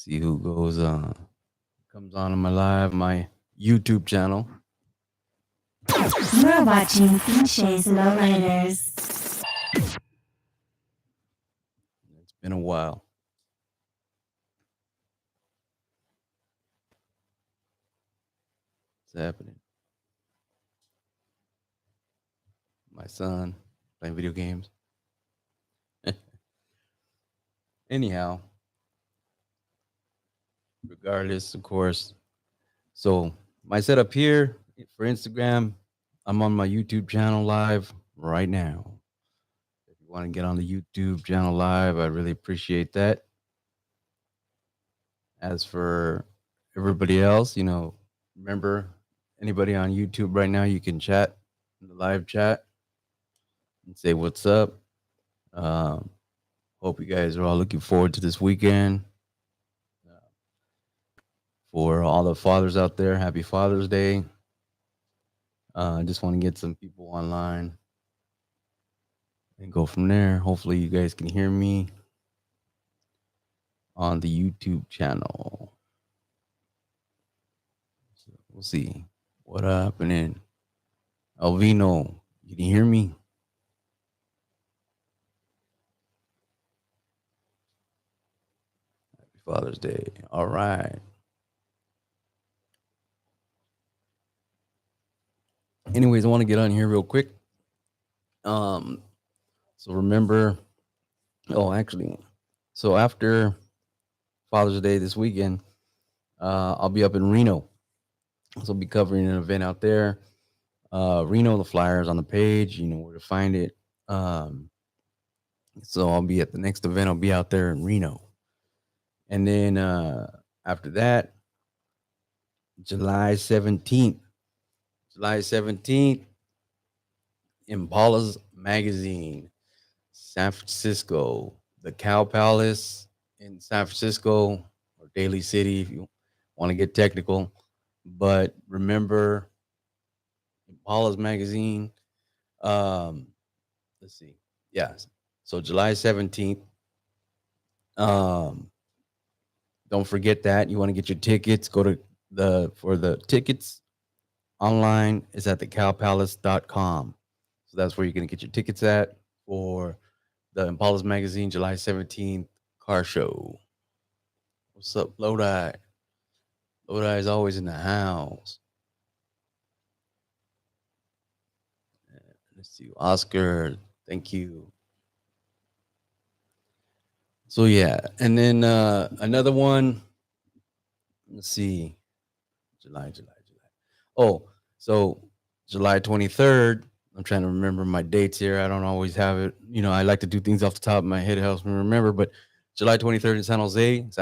See who comes on my live, my YouTube channel. You're watching Pinches Lowriders. It's been a while. What's happening? My son playing video games. Anyhow, regardless, of course. So my setup here for Instagram, I'm on my YouTube channel live right now. If you want to get on the YouTube channel live, I really appreciate that. As for everybody else, remember anybody on YouTube right now, you can chat in the live chat and say what's up. Um, Hope you guys are all looking forward to this weekend. For all the fathers out there, happy Father's Day. I just want to get some people online and go from there. Hopefully, you guys can hear me on the YouTube channel. So we'll see what happening. Alvino, you can hear me? Happy Father's Day. All right. Anyways, I want to get on here real quick. So remember, actually, so after Father's Day this weekend, I'll be up in Reno. So I'll be covering an event out there. Reno, the flyers on the page, you know where to find it. So I'll be at the next event. I'll be out there in Reno. And then after that, July 17th, Impala's Magazine, San Francisco, the Cow Palace in San Francisco, or Daly City if you want to get technical. But remember, Impala's Magazine. Let's see. Yeah. So July 17th. Um, don't forget that. You want to get your tickets, go to for the tickets online is at thecowpalace.com. So that's where you're going to get your tickets at for the Impala's Magazine July 17th car show. What's up, Lodi? Lodi is always in the house. Let's see. Oscar, thank you. So yeah, and then another one. Let's see. July. Oh, so July 23rd. I'm trying to remember my dates here. I don't always have it. I like to do things off the top of my head. It helps me remember. But July 23rd in San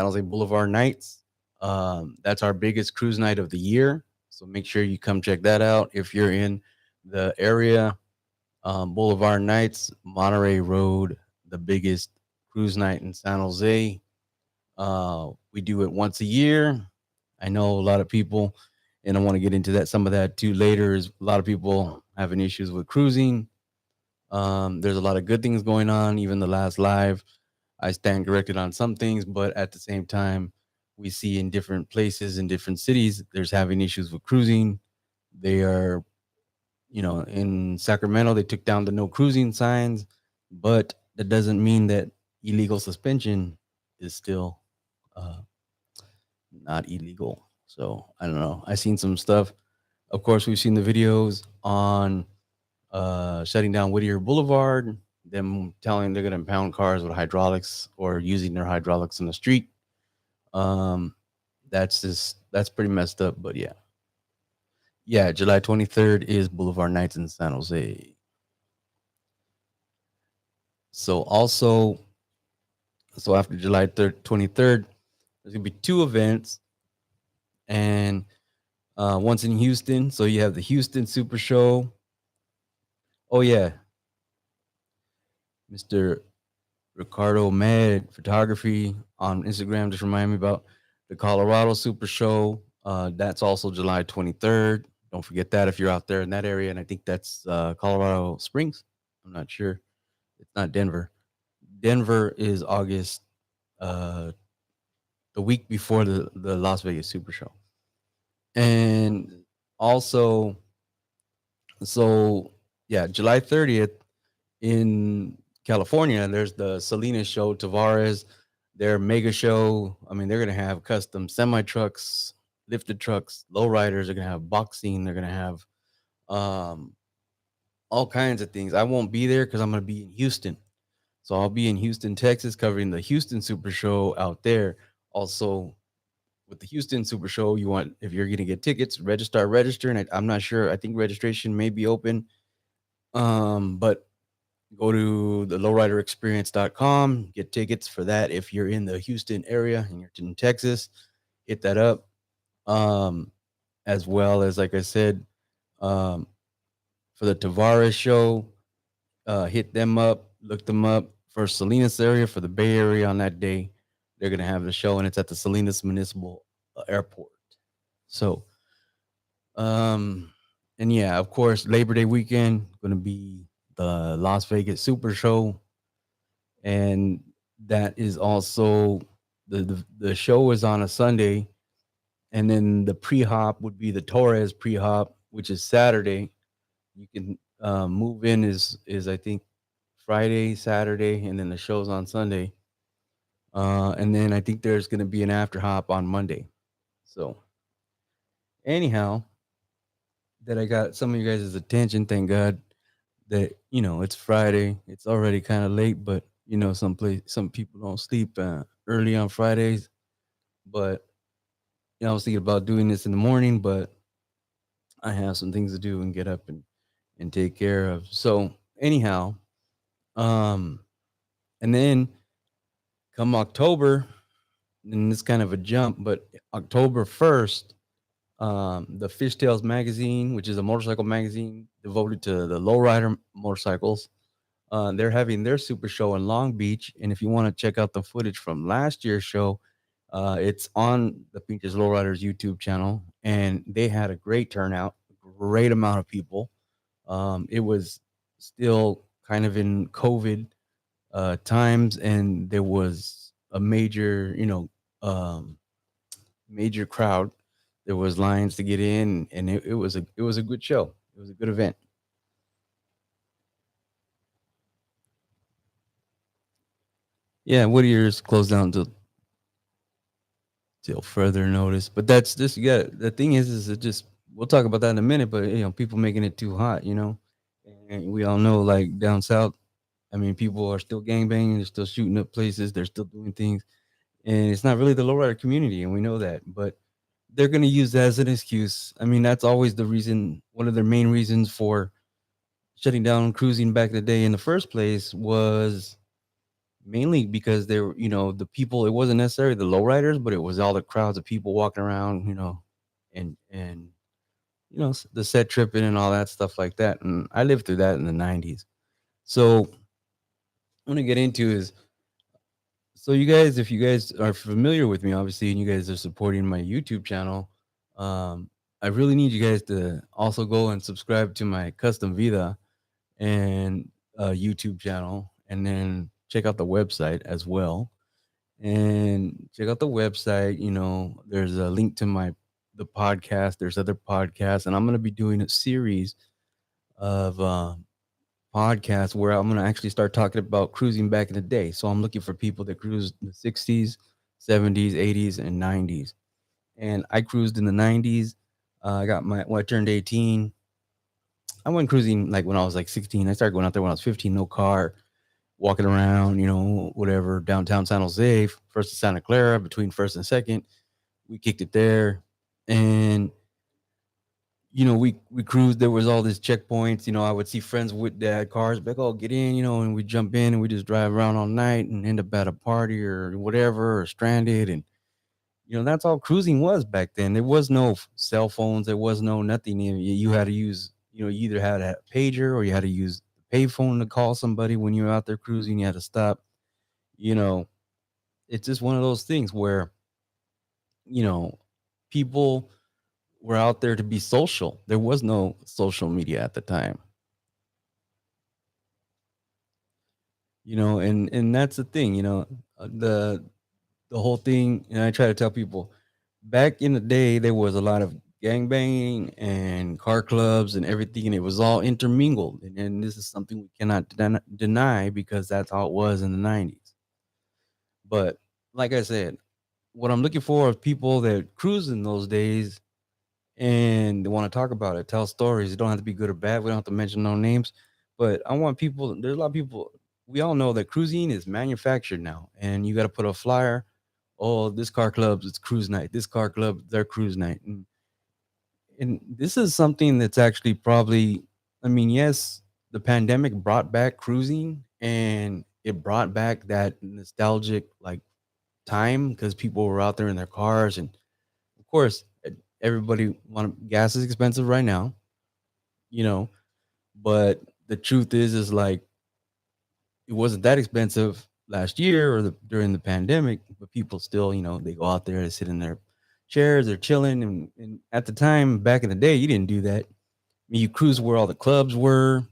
Jose Boulevard Nights. That's our biggest cruise night of the year. So make sure you come check that out if you're in the area. Boulevard Nights, Monterey Road, the biggest cruise night in San Jose. We do it once a year. I know a lot of people, and I want to get into that some of that too later. Is a lot of people having issues with cruising. There's a lot of good things going on. Even the last live, I stand corrected on some things, but at the same time, we see in different places in different cities, there's having issues with cruising. They are, in Sacramento, they took down the no cruising signs, but that doesn't mean that illegal suspension is still not illegal. So I don't know. I seen some stuff. Of course, we've seen the videos on shutting down Whittier Boulevard, them telling they're going to impound cars with hydraulics or using their hydraulics in the street. That's pretty messed up. But yeah, July 23rd is Boulevard Nights in San Jose. So after July 23rd, there's gonna be two events, and one's in Houston. So you have the Houston Super Show. Oh yeah, Mr. Ricardo Mad Photography on Instagram just remind me about the Colorado Super Show. That's also July 23rd. Don't forget that if you're out there in that area. And I think that's Colorado Springs. I'm not sure. It's not Denver. Denver is August the week before the Las Vegas Super Show. And also, so yeah, July 30th in California, there's the Salinas show, Tavares, their mega show. I mean, they're gonna have custom semi trucks, lifted trucks, lowriders. They're gonna have boxing. They're gonna have um, all kinds of things. I won't be there because I'm gonna be in Houston. So I'll be in Houston, Texas, covering the Houston Super Show out there. Also, with the Houston Super Show, you want if you're gonna get tickets, register. And I'm not sure. I think registration may be open. But go to the lowriderexperience.com, get tickets for that. If you're in the Houston area and you're in Texas, hit that up. Um, as well as, like I said, um, for the Tavares show, hit them up, look them up for Salinas area, for the Bay Area on that day. They're going to have the show, and it's at the Salinas Municipal Airport. So, um, and yeah, of course, Labor Day weekend going to be the Las Vegas Super Show, and that is also the show is on a Sunday, and then the pre-hop would be the Torres pre-hop, which is Saturday. You can move in is I think Friday, Saturday, and then the show's on Sunday. And then I think there's going to be an after hop on Monday. So anyhow, that I got some of you guys' attention. Thank God that it's Friday. It's already kind of late, but some people don't sleep early on Fridays. But I was thinking about doing this in the morning, but I have some things to do and get up and take care of. So anyhow, um, and then come October, and it's kind of a jump, but October 1st, the Fishtails magazine, which is a motorcycle magazine devoted to the lowrider motorcycles, they're having their super show in Long Beach. And if you want to check out the footage from last year's show, it's on the Pinches Lowriders YouTube channel, and they had a great turnout, great amount of people. It was still kind of in COVID times, and there was a major, major crowd. There was lines to get in, and it was a good show. It was a good event. Yeah, Whittier's closed down till further notice. But that's just the thing is it just we'll talk about that in a minute. But people making it too hot, and we all know like down south. I mean, people are still gangbanging. They're still shooting up places. They're still doing things, and it's not really the lowrider community, and we know that. But they're going to use that as an excuse. I mean, that's always the reason. One of their main reasons for shutting down cruising back in the day in the first place was mainly because they were, the people. It wasn't necessarily the lowriders, but it was all the crowds of people walking around, and the set tripping and all that stuff like that. And I lived through that in the '90s. So I want to get into is so you guys, if you guys are familiar with me, obviously, and you guys are supporting my YouTube channel, I really need you guys to also go and subscribe to my Custom Vida and YouTube channel, and then check out the website as well. And check out the website. There's a link to the podcast. There's other podcasts, and I'm going to be doing a series of podcasts where I'm going to actually start talking about cruising back in the day. So I'm looking for people that cruised in the 60s, 70s, 80s, and 90s. And I cruised in the 90s. I got when I turned 18. I went cruising like when I was like 16. I started going out there when I was 15, no car, walking around, whatever, downtown San Jose, first to Santa Clara, between first and second. We kicked it there. And we cruised. There was all these checkpoints. I would see friends with dad cars, like, oh, get in, and we jump in and we just drive around all night and end up at a party or whatever, or stranded. And that's all cruising was back then. There was no cell phones. There was no nothing. You had to use, you either had a pager or you had to use the payphone to call somebody when you were out there cruising. You had to stop. You know, it's just one of those things where you know people were out there to be social. There was no social media at the time. And that's the thing. The the whole thing, and I try to tell people back in the day there was a lot of gang banging and car clubs and everything, and it was all intermingled. And this is something we cannot deny because that's how it was in the 90s. But like I said, what I'm looking for is people that cruised in those days and they want to talk about it, tell stories. It don't have to be good or bad. We don't have to mention no names, but I want people. There's a lot of people. We all know that cruising is manufactured now, and you got to put a flyer. Oh, this car club, it's cruise night. This car club, their cruise night, and this is something that's actually probably. I mean, yes, the pandemic brought back cruising, and it brought back that nostalgic like time because people were out there in their cars, and of course, everybody want gas is expensive right now, you know, but the truth is like it wasn't that expensive last year or during the pandemic, but people still, they go out there, they sit in their chairs, they're chilling, and at the time back in the day, you didn't do that. I mean, you cruise where all the clubs were,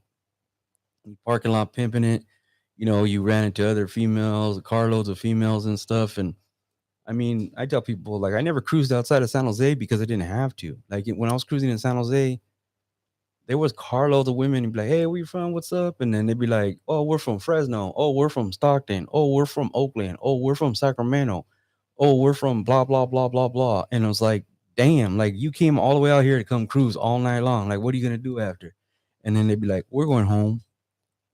you parking lot pimping it, you ran into other females, carloads of females and stuff, and I mean, I tell people like I never cruised outside of San Jose because I didn't have to. Like when I was cruising in San Jose, there was carloads of women and be like, "Hey, where you from? What's up?" And then they'd be like, "Oh, we're from Fresno. Oh, we're from Stockton. Oh, we're from Oakland. Oh, we're from Sacramento. Oh, we're from blah blah blah blah blah." And I was like, "Damn! Like you came all the way out here to come cruise all night long. Like, what are you gonna do after?" And then they'd be like, "We're going home."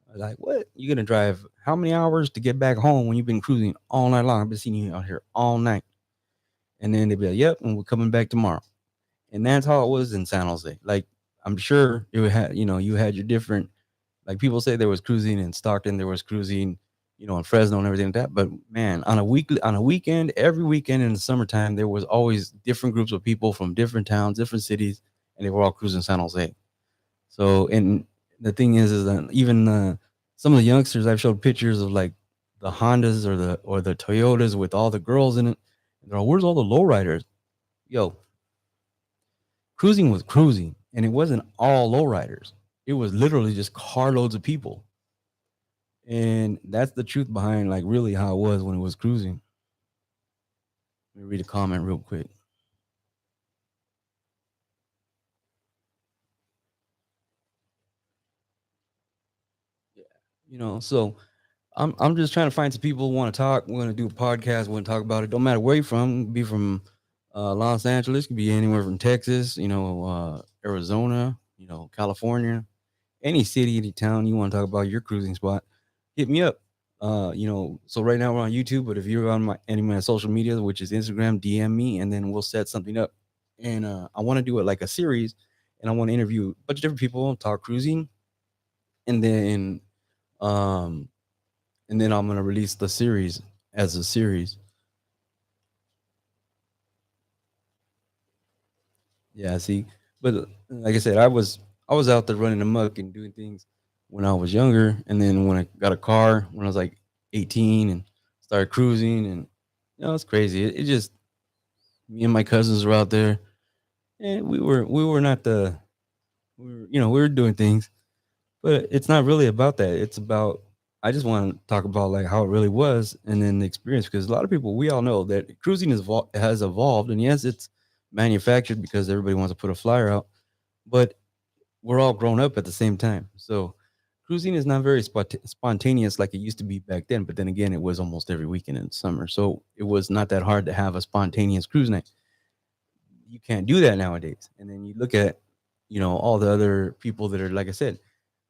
I was like, "What? You gonna drive how many hours to get back home when you've been cruising all night long? I've been seeing you out here all night." And then they'd be like, "Yep, and we're coming back tomorrow." And that's how it was in San Jose. Like I'm sure you had, you had your different, like people say there was cruising in Stockton, there was cruising, in Fresno and everything like that. But man, on a weekend, every weekend in the summertime, there was always different groups of people from different towns, different cities, and they were all cruising San Jose. So, and the thing is that even some of the youngsters, I've showed pictures of like the Hondas or the Toyotas with all the girls in it. And they're all, where's all the lowriders? Yo, cruising was cruising, and it wasn't all lowriders. It was literally just carloads of people, and that's the truth behind like really how it was when it was cruising. Let me read a comment real quick. Yeah, so I'm just trying to find some people who want to talk. We're gonna do a podcast. We're gonna talk about it. Don't matter where you're from. Be from Los Angeles. Could be anywhere from Texas. Arizona. California. Any city, any town you want to talk about your cruising spot, hit me up. So right now we're on YouTube, but if you're on any of my social media, which is Instagram, DM me, and then we'll set something up. And I want to do it like a series, and I want to interview a bunch of different people, talk cruising, and then um, I'm gonna release the series as a series. Yeah, see, but like I said, I was out there running amok and doing things when I was younger, and then when I got a car when I was like 18 and started cruising, and it's crazy. It just me and my cousins were out there, and we were not the we were doing things, but it's not really about that. It's about I just want to talk about like how it really was, and then the experience because a lot of people we all know that cruising has evolved, and yes, it's manufactured because everybody wants to put a flyer out, but we're all grown up at the same time. So cruising is not very spontaneous like it used to be back then. But then again, it was almost every weekend in the summer, so it was not that hard to have a spontaneous cruise night. You can't do that nowadays. And then you look at, all the other people that are like I said.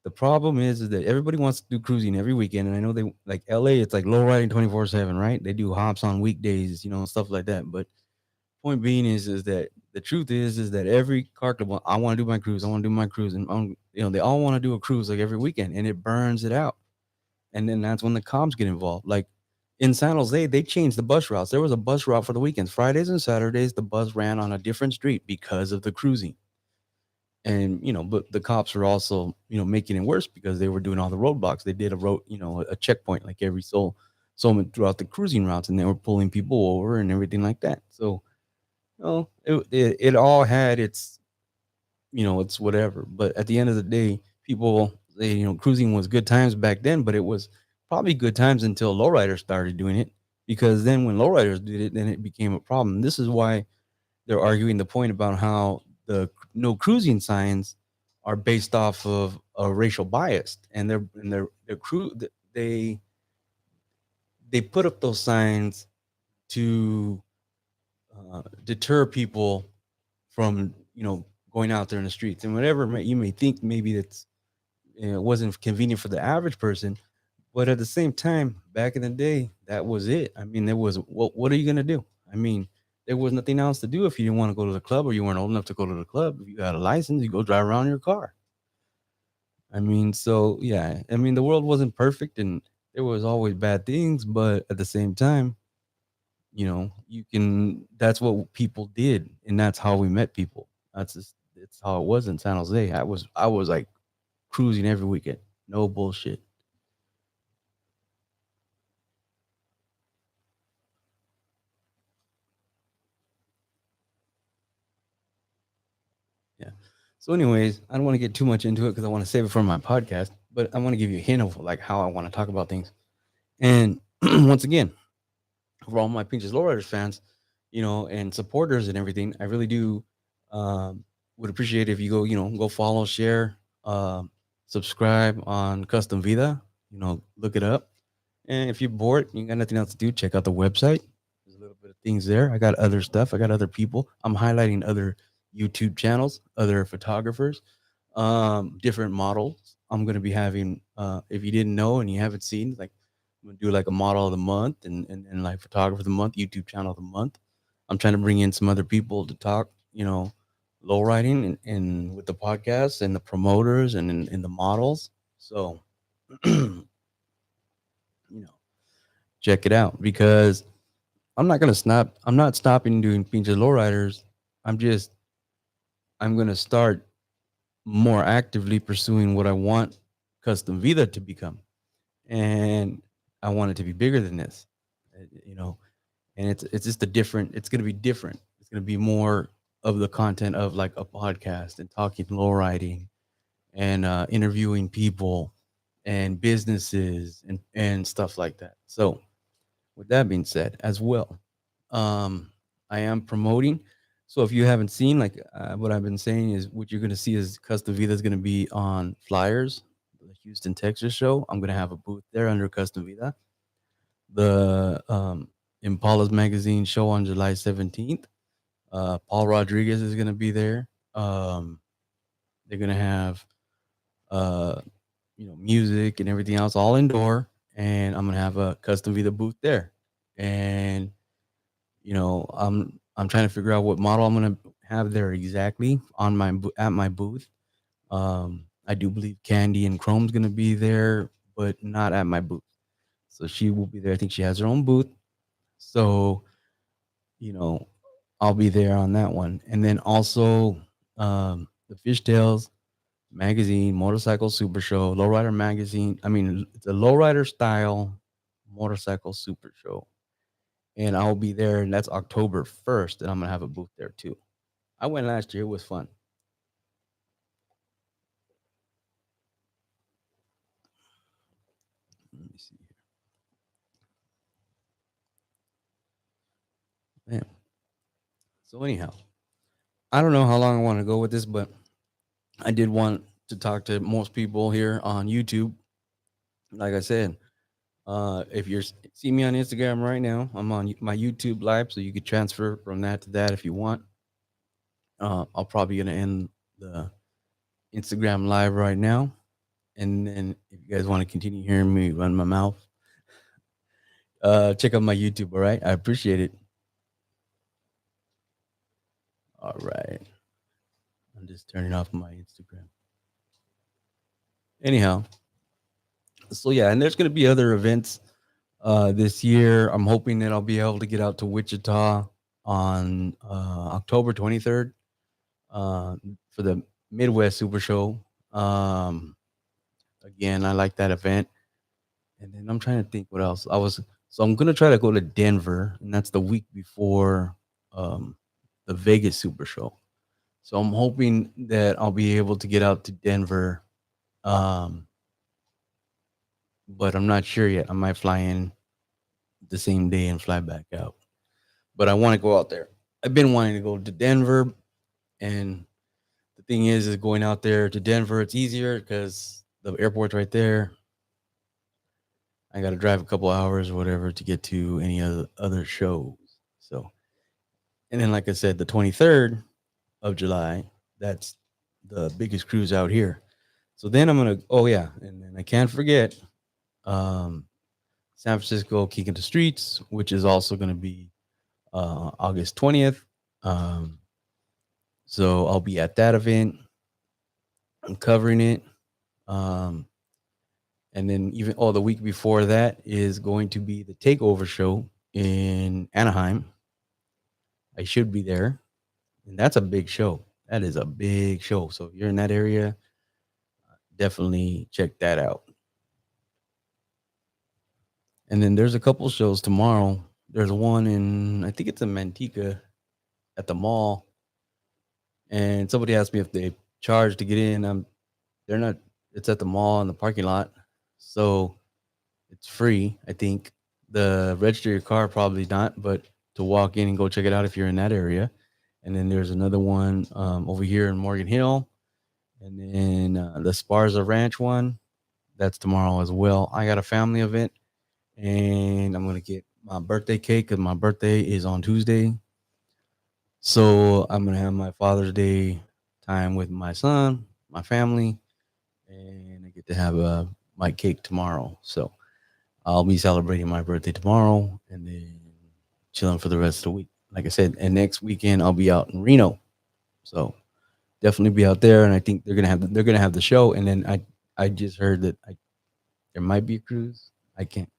The problem is that everybody wants to do cruising every weekend, and I know they like LA. It's like low riding 24/7, right? They do hops on weekdays, stuff like that. But point being is that the truth is that every car club, I want to do my cruise, I want to do my cruise, and they all want to do a cruise like every weekend, and it burns it out. And then that's when the comps get involved. Like in San Jose, they changed the bus routes. There was a bus route for the weekends, Fridays and Saturdays. The bus ran on a different street because of the cruising, and but the cops were also making it worse because they were doing all the roadblocks. They did a road, a checkpoint like every so throughout the cruising routes, and they were pulling people over and everything like that. So it all had its, it's whatever. But at the end of the day, people say, cruising was good times back then, but it was probably good times until lowriders started doing it because then when lowriders did it, then it became a problem. This is why they're arguing the point about how the no cruising signs are based off of a racial bias, and their crew they put up those signs to deter people from going out there in the streets and whatever you may think maybe that's it wasn't convenient for the average person, but at the same time, back in the day, that was it. I mean, there was what are you gonna do? I mean, there was nothing else to do if you didn't want to go to the club or you weren't old enough to go to the club. If you got a license, you go drive around in your car. I mean, so yeah, I mean, the world wasn't perfect and there was always bad things, but at the same time, you can. That's what people did, and that's how we met people. It's how it was in San Jose. I was like cruising every weekend, no bullshit. Yeah. So, anyways, I don't want to get too much into it because I want to save it for my podcast. But I want to give you a hint of like how I want to talk about things. And once again, for all my Pinches Lowriders fans, and supporters and everything, I really do would appreciate if you go follow, share, subscribe on Custom Vida. Look it up. And if you're bored, you got nothing else to do, check out the website. There's a little bit of things there. I got other stuff. I got other people. I'm highlighting other YouTube channels, other photographers, different models. I'm gonna be having if you didn't know and you haven't seen, like I'm gonna do like a model of the month and like photographer of the month, YouTube channel of the month. I'm trying to bring in some other people to talk, low riding and with the podcast and the promoters and the models. So you know, check it out because I'm not gonna stop. I'm not stopping doing pinches lowriders. I'm just I'm gonna start more actively pursuing what I want Custom Vida to become, and I want it to be bigger than this. You know, and it's just a different. It's gonna be different. It's gonna be more of the content of like a podcast and talking lowriding and interviewing people and businesses and stuff like that. So with that being said, as well, um, I am promoting. So if you haven't seen, like what I've been saying is, what you're going to see is Custom Vida is going to be on Flyers, the Houston, Texas show. I'm going to have a booth there under Custom Vida. The Impala's magazine show on July 17th. Paul Rodriguez is going to be there. They're going to have uh, music and everything else all indoor, and I'm going to have a Custom Vida booth there. And I'm trying to figure out what model I'm gonna have there exactly on at my booth. I do believe Candy and Chrome's gonna be there, but not at my booth. So she will be there. I think she has her own booth. So you know, I'll be there on that one. And then also the Fishtails magazine, motorcycle super show, lowrider magazine. I mean, it's a lowrider style motorcycle super show, and I'll be there, and that's October 1st, and I'm gonna have a booth there too. I went last year; it was fun. Let me see here. Man. So anyhow, I don't know how long I want to go with this, but I did want to talk to most people here on YouTube. Like I said, if you're see me on Instagram right now, I'm on my YouTube live, so you could transfer from that to that if you want. I'll probably gonna end the Instagram live right now, and then if you guys want to continue hearing me run my mouth, check out my YouTube. All right, I appreciate it. All right, I'm just turning off my Instagram. Anyhow, so yeah, and there's gonna be other events this year. I'm hoping that I'll be able to get out to Wichita on October 23rd for the Midwest Super Show. Um, Again, I like that event. And then I'm trying to think what else. I'm gonna try to go to Denver, and that's the week before um, the Vegas Super Show. So I'm hoping that I'll be able to get out to Denver, um, but I'm not sure yet. I might fly in the same day and fly back out. But I want to go out there. I've been wanting to go to Denver, and the thing is going out there to Denver, it's easier because the airport's right there. I got to drive a couple hours or whatever to get to any other shows. So, and then like I said, the 23rd of July, that's the biggest cruise out here. So then I'm gonna. Oh yeah, and then I can't forget um, San Francisco Kicking the Streets, which is also gonna be August 20th. Um, so I'll be at that event. I'm covering it. Um, and then even the week before that is going to be the Takeover show in Anaheim. I should be there, and that's a big show. That is a big show. So if you're in that area, definitely check that out. And then there's a couple shows tomorrow. There's one in I think it's in Manteca at the mall. And somebody asked me if they charge to get in. They're not. It's at the mall in the parking lot, so it's free. I think the register your car probably not, but to walk in and go check it out if you're in that area. And then there's another one over here in Morgan Hill, and then the Sparza Ranch one. That's tomorrow as well. I got a family event, and I'm gonna get my birthday cake because my birthday is on Tuesday. So I'm gonna have my Father's Day time with my son, my family, and I get to have my cake tomorrow. So I'll be celebrating my birthday tomorrow, and then chilling for the rest of the week. Like I said, and next weekend I'll be out in Reno. So definitely be out there, and I think they're gonna have the show. And then I just heard that there might be a cruise. I can't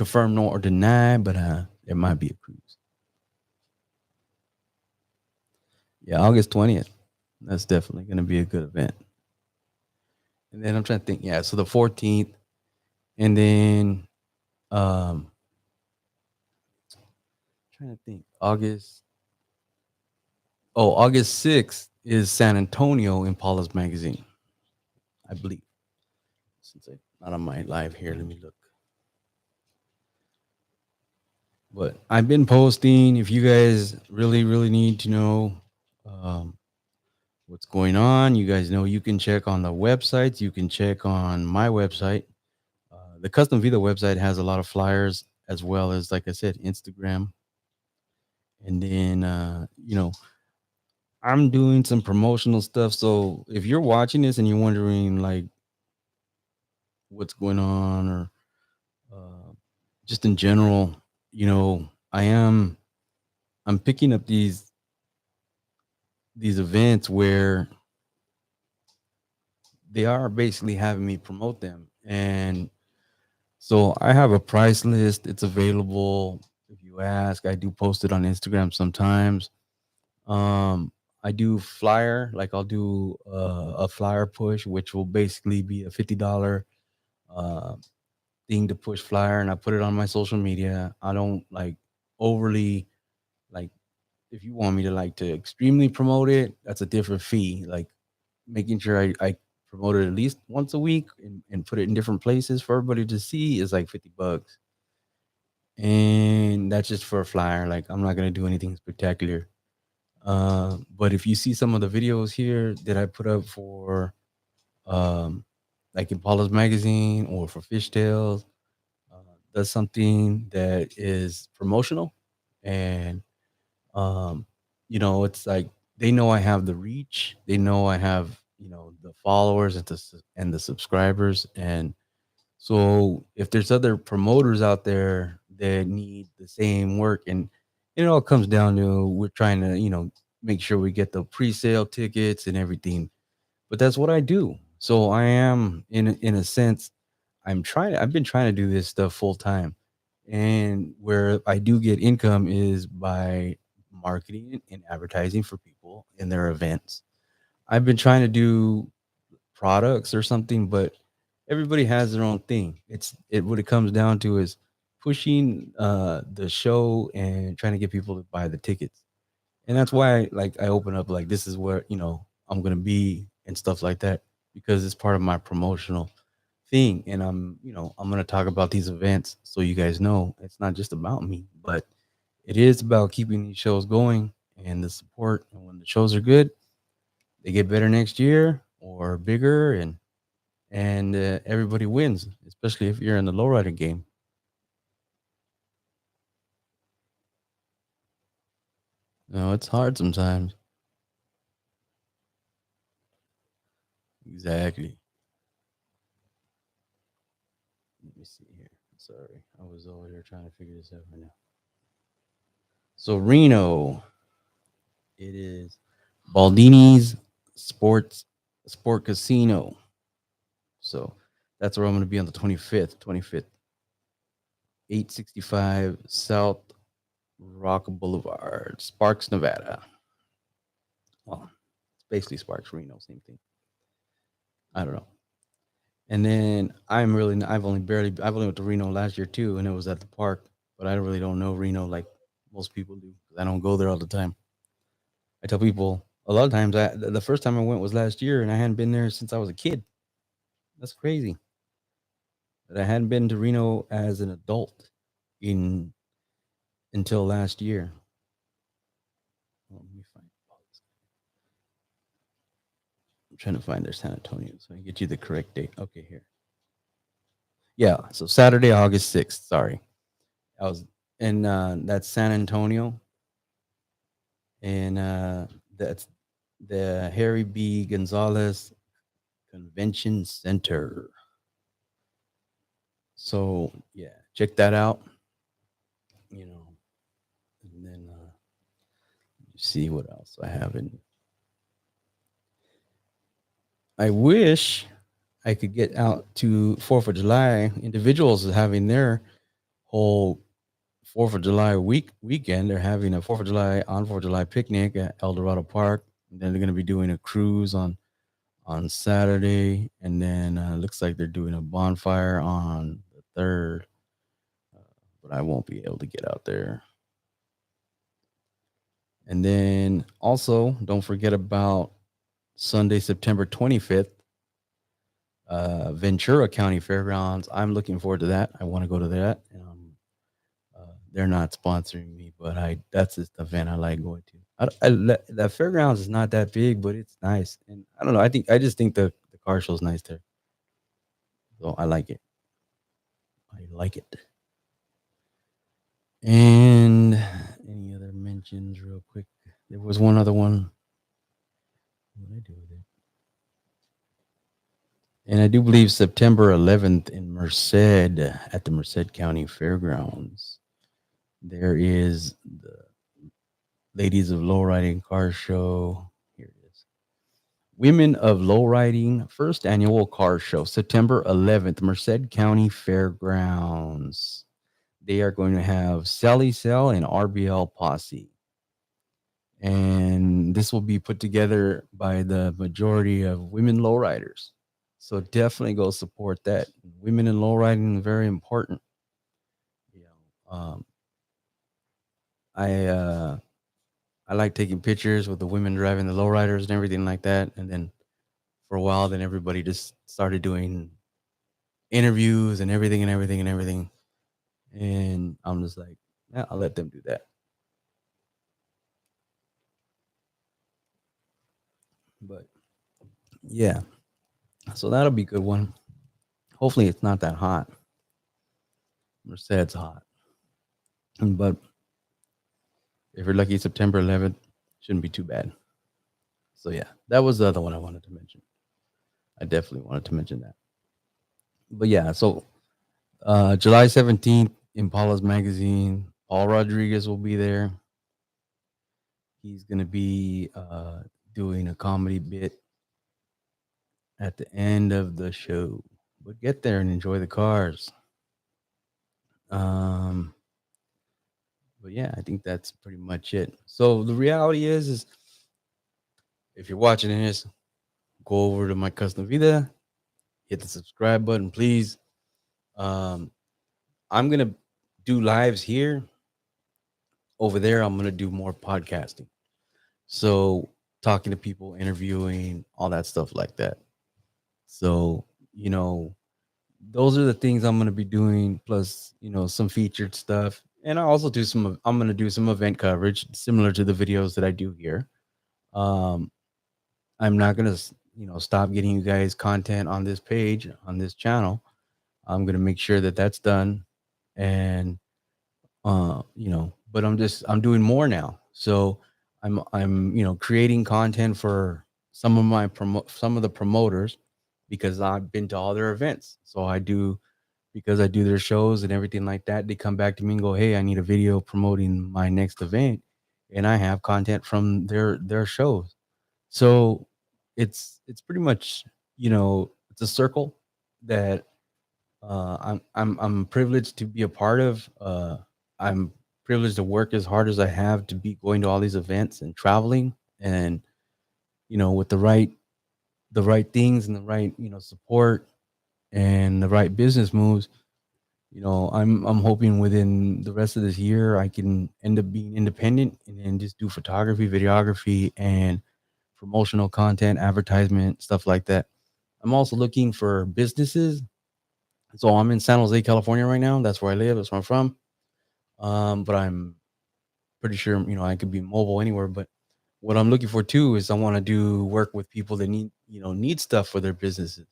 confirm nor deny, but there might be a cruise. Yeah, August 20th. That's definitely going to be a good event. And then I'm trying to think. Yeah, so the 14th, and then um, trying to think. August 6th is San Antonio in Paula's magazine, I believe. Since I'm not on my live here, let me look. But I've been posting. If you guys really, really need to know um, what's going on, you guys know you can check on the websites. You can check on my website. The Custom Vida website has a lot of flyers as well as, like I said, Instagram. And then, I'm doing some promotional stuff. So if you're watching this and you're wondering like what's going on or uh, just in general, I'm picking up these events where they are basically having me promote them. And so I have a price list. It's available if you ask. I do post it on Instagram sometimes. Um, I do flyer, like I'll do a flyer push, which will basically be a $50 uh, thing to push flyer, and I put it on my social media. I don't like overly like if you want me to like to extremely promote it, that's a different fee. Like making sure I promote it at least once a week and put it in different places for everybody to see is like $50. And that's just for a flyer. Like I'm not gonna do anything spectacular. But if you see some of the videos here that I put up for um like in Paula's magazine or for Fishtails, that's something that is promotional. And um, it's like they know I have the reach, they know I have, the followers and the subscribers. And so if there's other promoters out there that need the same work, and it all comes down to we're trying to, make sure we get the pre-sale tickets and everything. But that's what I do. So I am in a sense, I've been trying to do this stuff full time. And where I do get income is by marketing and advertising for people in their events. I've been trying to do products or something, but everybody has their own thing. It what it comes down to is pushing the show and trying to get people to buy the tickets. And that's why like I open up like this is where, I'm gonna be and stuff like that because it's part of my promotional thing. And I'm going to talk about these events so you guys know it's not just about me, but it is about keeping these shows going and the support. And when the shows are good, they get better next year or bigger, and everybody wins, especially if you're in the lowrider game. It's hard sometimes. Exactly. Let me see here. Sorry, I was over here trying to figure this out right now. So Reno, it is Baldini's Sport Casino. So that's where I'm going to be on the 25th, 865 South Rock Boulevard, Sparks, Nevada. Well, it's basically Sparks, Reno, same thing. I don't know. And then I've only went to Reno last year too, and it was at the park. But I really don't know Reno like most people do because I don't go there all the time. I tell people a lot of times the first time I went was last year, and I hadn't been there since I was a kid. That's crazy. But I hadn't been to Reno as an adult in until last year. Let me find. I'm trying to find their San Antonio so I can get you the correct date. Okay, here. Yeah, so Saturday, August 6th. Sorry, I was in that's San Antonio, and that's the Harry B. Gonzalez Convention Center. So yeah, check that out. You know, and then see what else I have in. I wish I could get out to Fourth of July. Individuals are having their whole Fourth of July weekend. They're having a Fourth of July picnic at El Dorado Park. And then they're going to be doing a cruise on Saturday, and then looks like they're doing a bonfire on the third. But I won't be able to get out there. And then also, don't forget about Sunday, September 25th, Ventura County Fairgrounds. I'm looking forward to that. I want to go to that. They're not sponsoring me, but I that's just the event I like going to. The fairgrounds is not that big, but it's nice. And I don't know. I just think the car show is nice there, so I like it. I like it. And any other mentions, real quick? There was one other one. What did I do with it? And I do believe September 11th in Merced at the Merced County Fairgrounds. There is the Ladies of Lowriding Car Show. Here it is. Women of Lowriding First Annual Car Show, September 11th, Merced County Fairgrounds. They are going to have Sally Cell and RBL Posse. And this will be put together by the majority of women lowriders. So definitely go support that. Women in lowriding is very important. You um, I I like taking pictures with the women driving the lowriders and everything like that. And then for a while, then everybody just started doing interviews and everything and everything and everything. And I'm just like, yeah, I'll let them do that. But yeah, so that'll be a good one. Hopefully, it's not that hot. Merced's hot, but if you're lucky, September 11th shouldn't be too bad. So yeah, that was the other one I wanted to mention. I definitely wanted to mention that. But yeah, so July 17th, Impala's magazine. Paul Rodriguez will be there. He's gonna be doing a comedy bit at the end of the show. But get there and enjoy the cars. Um, but yeah, I think that's pretty much it. So the reality is if you're watching this, go over to my custom vida, hit the subscribe button, please. Um, I'm gonna do lives here. Over there, I'm gonna do more podcasting. So talking to people, interviewing, all that stuff like that. So you know, those are the things I'm gonna be doing. Plus, some featured stuff, and I also do some. I'm gonna do some event coverage similar to the videos that I do here. Um, I'm not gonna, stop getting you guys content on this page on this channel. I'm gonna make sure that that's done, and but I'm doing more now. So I'm creating content for some of the promoters because I've been to all their events. So I do because I do their shows and everything like that. They come back to me and go, "Hey, I need a video promoting my next event," and I have content from their shows. So it's pretty much it's a circle that I'm privileged to be a part of. I'm privileged to work as hard as I have to be going to all these events and traveling, and with the right things and the right support and the right business moves. I'm hoping within the rest of this year I can end up being independent and then just do photography, videography, and promotional content, advertisement, stuff like that. I'm also looking for businesses. So I'm in San Jose, California right now. That's where I live. That's where I'm from. But I'm pretty sure I could be mobile anywhere. But what I'm looking for too is I want to do work with people that need stuff for their businesses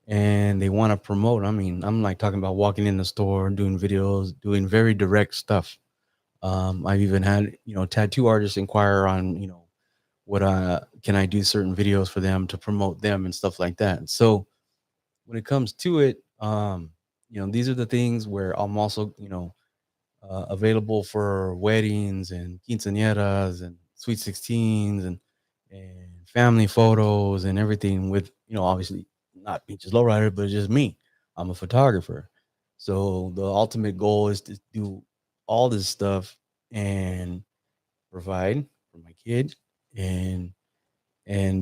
and they want to promote. I mean, I'm like talking about walking in the store, doing videos, doing very direct stuff. I've even had tattoo artists inquire on what can I do certain videos for them to promote them and stuff like that. So when it comes to it, these are the things where I'm also available for weddings and quinceañeras and sweet 16s and family photos and everything with obviously not me just lowrider but just me. I'm a photographer, so the ultimate goal is to do all this stuff and provide for my kid and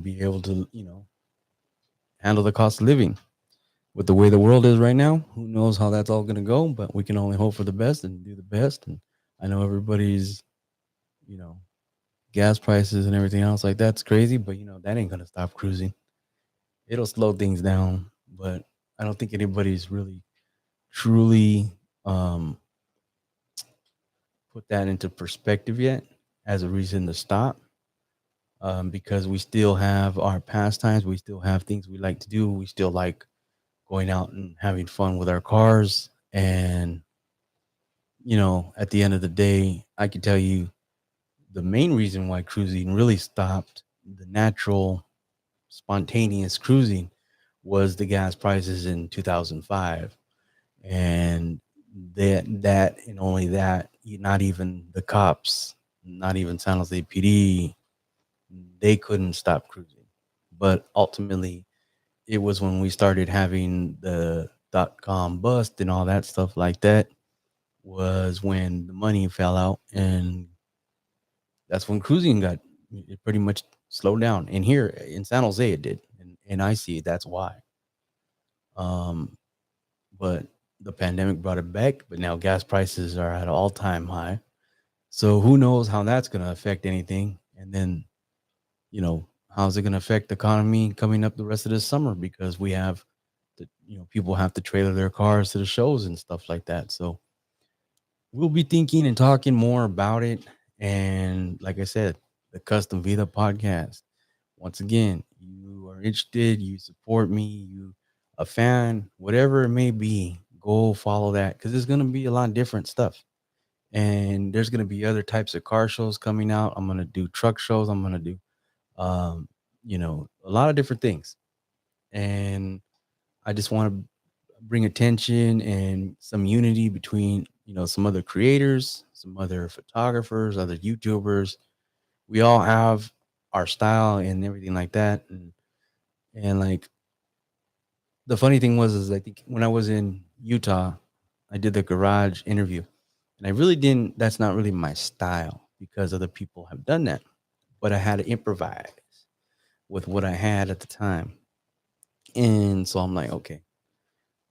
be able to handle the cost of living. With the way the world is right now, who knows how that's all going to go, but we can only hope for the best and do the best. And I know everybody's you know gas prices and everything else like that's crazy, but that ain't gonna stop cruising. It'll slow things down, but I don't think anybody's really truly put that into perspective yet as a reason to stop. Because we still have our pastimes, we still have things we like to do, we still like going out and having fun with our cars, and at the end of the day, I can tell you the main reason why cruising really stopped, the natural spontaneous cruising, was the gas prices in 2005, and that and only that, not even the cops, not even San Jose PD, they couldn't stop cruising. But ultimately it was when we started having the .com bust and all that stuff like that, was when the money fell out, and that's when cruising got, it pretty much slowed down. And here in San Jose it did, and I see that's why. Um, but the pandemic brought it back. But now gas prices are at an all-time high. So who knows how that's going to affect anything? And then, how's it going to affect the economy coming up the rest of this summer? Because we have, people have to trailer their cars to the shows and stuff like that. So we'll be thinking and talking more about it. And like I said, the Custom Vida podcast. Once again, you are interested, you support me, you a fan, whatever it may be, go follow that because there's gonna be a lot of different stuff. And there's gonna be other types of car shows coming out. I'm gonna do truck shows. I'm gonna do a lot of different things. And I just want to bring attention and some unity between some other creators, some other photographers, other YouTubers. We all have our style and everything like that. And like the funny thing was is I think when I was in Utah, I did the garage interview, and I really didn't. That's not really my style because other people have done that, but I had to improvise with what I had at the time, and so I'm like, okay,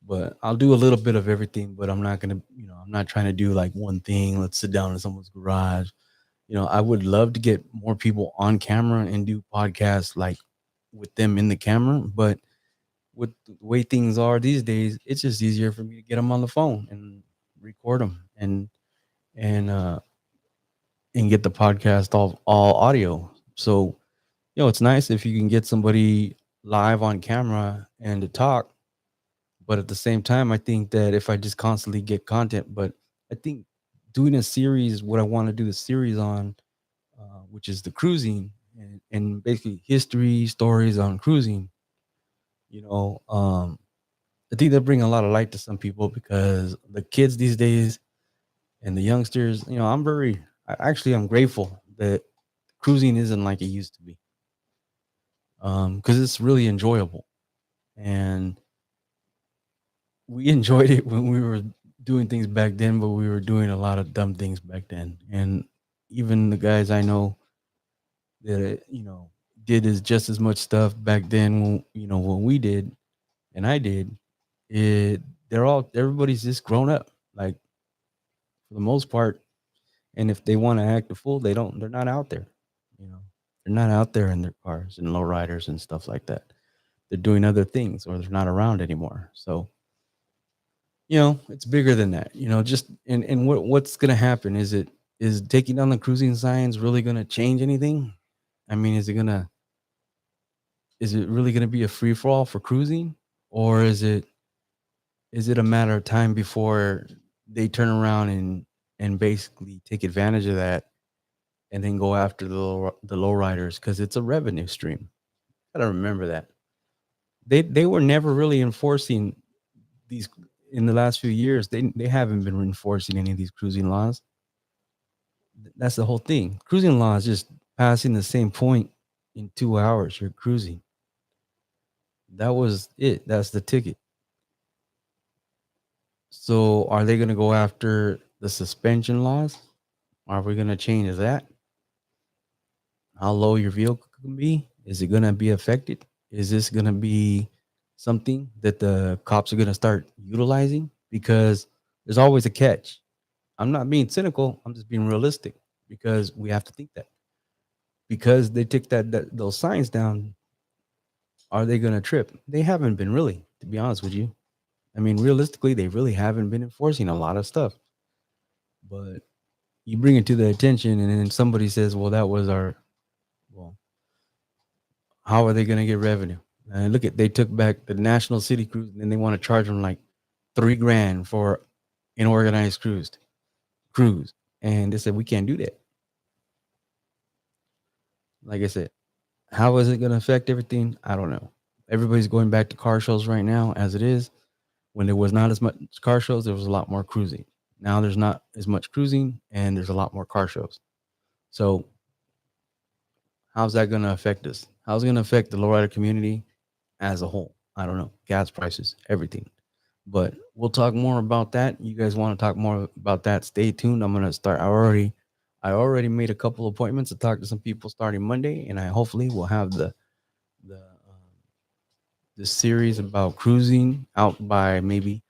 but I'll do a little bit of everything. But I'm not gonna, I'm not trying to do like one thing. Let's sit down in someone's garage. I would love to get more people on camera and do podcasts like with them in the camera, but with the way things are these days, it's just easier for me to get them on the phone and record them and and get the podcast all audio. So it's nice if you can get somebody live on camera and to talk. But at the same time, I think that if I just constantly get content, but I think doing a series, what I want to do the series on, which is the cruising and basically history stories on cruising. You know, I think they bring a lot of light to some people because the kids these days and the youngsters, I'm grateful that cruising isn't like it used to be, because it's really enjoyable and we enjoyed it when we were doing things back then, but we were doing a lot of dumb things back then. And even the guys I know that did as just as much stuff back then when we did and I did it. Everybody's just grown up, like, for the most part. And if they want to act a fool, they're not out there. You know, they're not out there in their cars and lowriders and stuff like that. They're doing other things or they're not around anymore. So, it's bigger than that. Just and what's gonna happen? Is taking down the cruising signs really gonna change anything? I mean, is it really gonna be a free for all for cruising? Or is it a matter of time before they turn around and basically take advantage of that and then go after the low riders because it's a revenue stream. Gotta remember that they were never really enforcing these in the last few years. They haven't been enforcing any of these cruising laws. That's the whole thing. Cruising law is just passing the same point in 2 hours. You're cruising. That was it. That's the ticket. So are they going to go after the suspension laws? Are we going to change that? How low your vehicle can be? Is it going to be affected? Is this going to be something that the cops are going to start utilizing? Because there's always a catch. I'm not being cynical. I'm just being realistic because we have to think that because they took those signs down, are they going to trip? They haven't been really, to be honest with you. I mean, realistically, they really haven't been enforcing a lot of stuff. But you bring it to the attention, and then somebody says, "Well, that was our well." How are they going to get revenue? And look at they took back the national city cruise, and they want to charge them like $3,000 for an organized cruise, and they said we can't do that. Like I said, how is it going to affect everything? I don't know. Everybody's going back to car shows right now, as it is. When there was not as much car shows, there was a lot more cruising. Now there's not as much cruising, and there's a lot more car shows. So how's that going to affect us? How's it going to affect the lowrider community as a whole? I don't know. Gas prices, everything. But we'll talk more about that. You guys want to talk more about that? Stay tuned. I'm gonna start. I already made a couple appointments to talk to some people starting Monday, and I hopefully will have the series about cruising out by maybe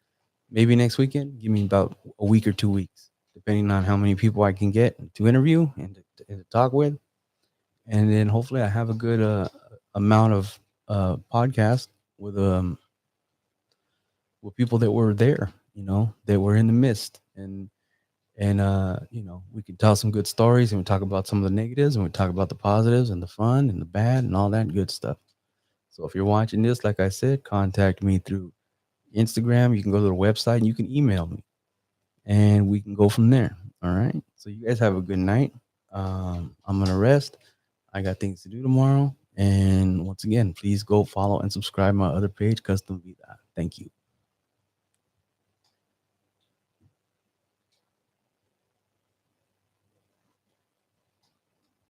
next weekend. Give me about a week or 2 weeks, depending on how many people I can get to interview and to talk with, and then hopefully I have a good amount of podcast with people that were there, that were in the midst, and we can tell some good stories, and we talk about some of the negatives, and we talk about the positives and the fun and the bad and all that good stuff. So if you're watching this, like I said, contact me through Instagram. You can go to the website and you can email me, and we can go from there. All right. So you guys have a good night. I'm gonna rest. I got things to do tomorrow. And once again, please go follow and subscribe my other page, Custom Vida. Thank you.